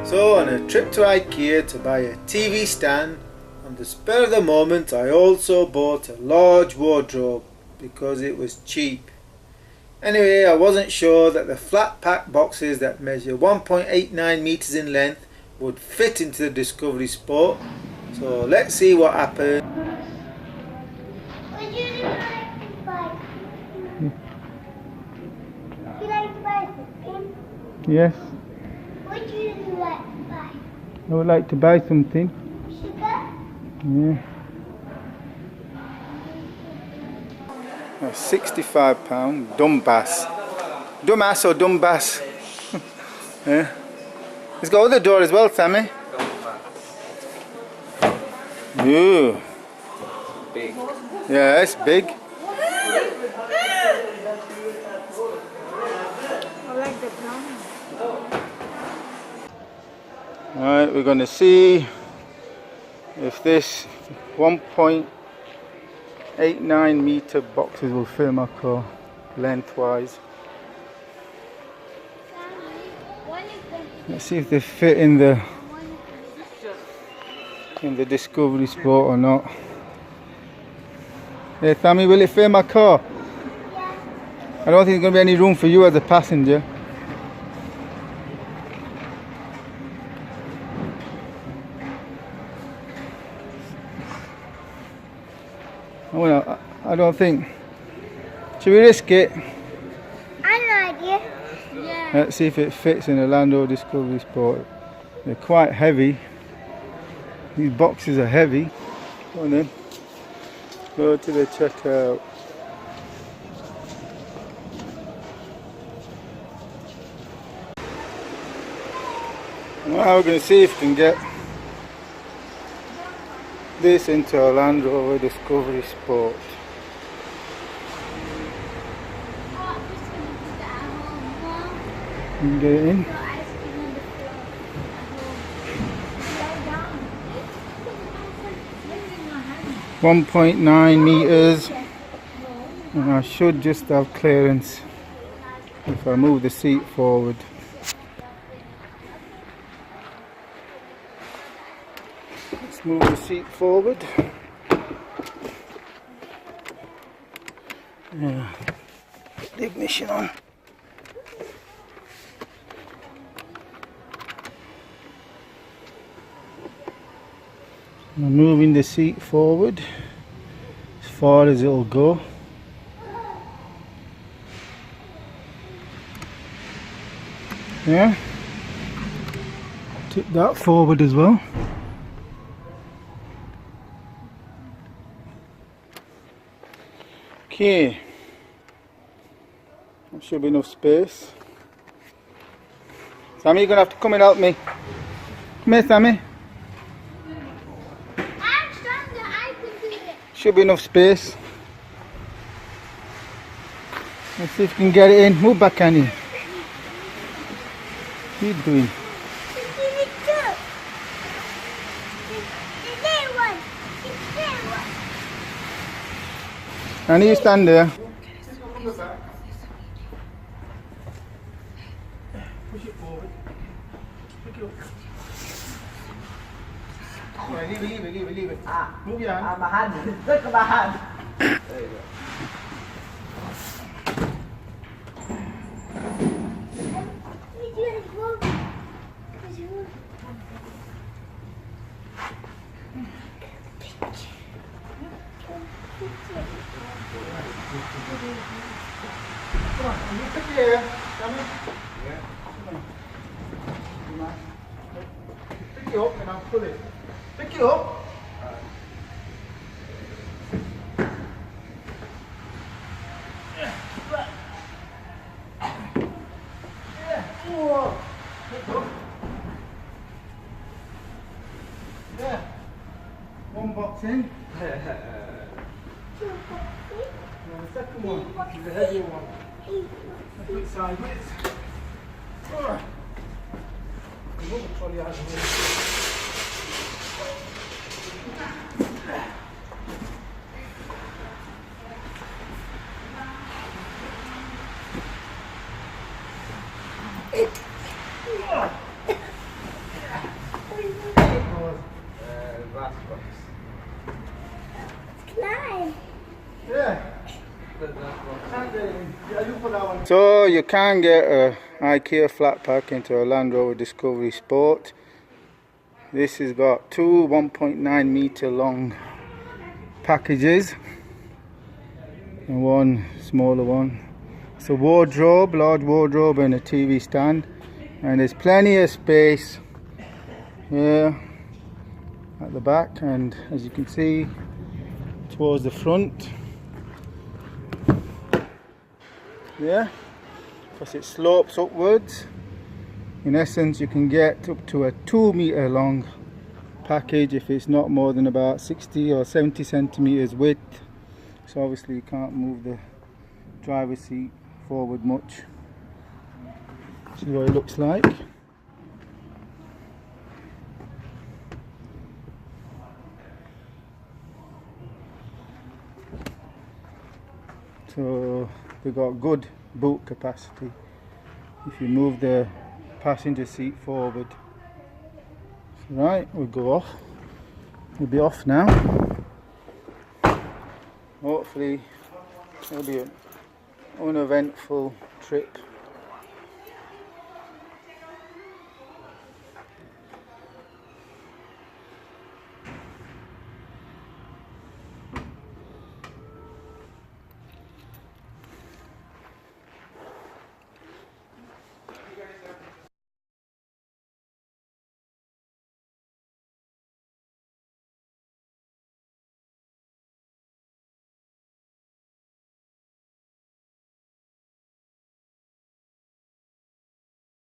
So on a trip to IKEA to buy a TV stand, on the spur of the moment I also bought a large wardrobe because it was cheap. Anyway, I wasn't sure that the flat pack boxes that measure 1.89 meters in length would fit into the Discovery Sport. So let's see what happens. Would you like to buy? Would you like to buy something? Yes, Would you like to buy? I would like to buy something. Sugar? Yeah. £65, Dumbass. Dumbass or Dumbass? Yeah. It's got other door as well, Sammy. Ooh. Big. Yeah, it's big. I like the brown. Alright, we're going to see if this 1.89 meter boxes will fit my car lengthwise. Let's see if they fit in the Discovery Sport or not. Hey Sammy, will it fit my car? Yeah. I don't think there's going to be any room for you as a passenger. Well, I don't think. Should we risk it? I know idea. Yeah. Let's see if it fits in a Land Rover Discovery Sport. They're quite heavy. These boxes are heavy. Go on then. Go to the checkout. Now we're going to see if we can get this into a Land Rover Discovery Sport. You can get it in. 1.9 meters, and I should just have clearance if I move the seat forward. Let's move the seat forward. Yeah. Put the ignition on. I'm moving the seat forward as far as it'll go. Yeah. Tip that forward as well. Okay. That should be enough space. Sammy, you're gonna have to come and help me. Come here, Sammy. Should be enough space. Let's see if we can get it in. Move back, Annie. What are you doing? Annie, you stand there. Push it forward. Pick it up. Yeah, leave it. Move your hand. My hand. Look at my hand. There you go. Come on, you pick it here. Come in. Yeah. Come on. Pick it up and I'll pull it. Pick it up. Yeah. One box in. And the second one is the heavier one. Put it sideways. Alright. Another trolley out of here. So you can get a IKEA flat pack into a Land Rover Discovery Sport. This has got two 1.9 meter long packages and one smaller one. It's a wardrobe, large wardrobe and a TV stand, and there's plenty of space here at the back, and as you can see towards the front, yeah, because it slopes upwards. In essence, you can get up to a 2 meter long package if it's not more than about 60 or 70 centimeters width. So obviously you can't move the driver's seat forward much. See what it looks like. So they've got good boot capacity. If you move the passenger seat forward. Right, we'll go off. We'll be off now. Hopefully it'll be an uneventful trip.